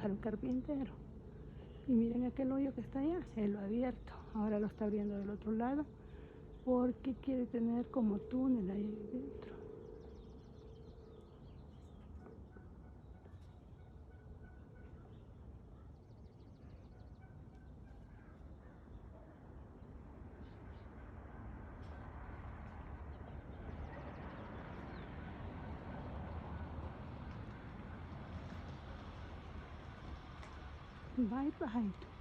pájaro carpintero. Y miren aquel hoyo que está allá, se lo ha abierto. Ahora lo está abriendo del otro lado porque quiere tener como túnel ahí dentro. Bye bye.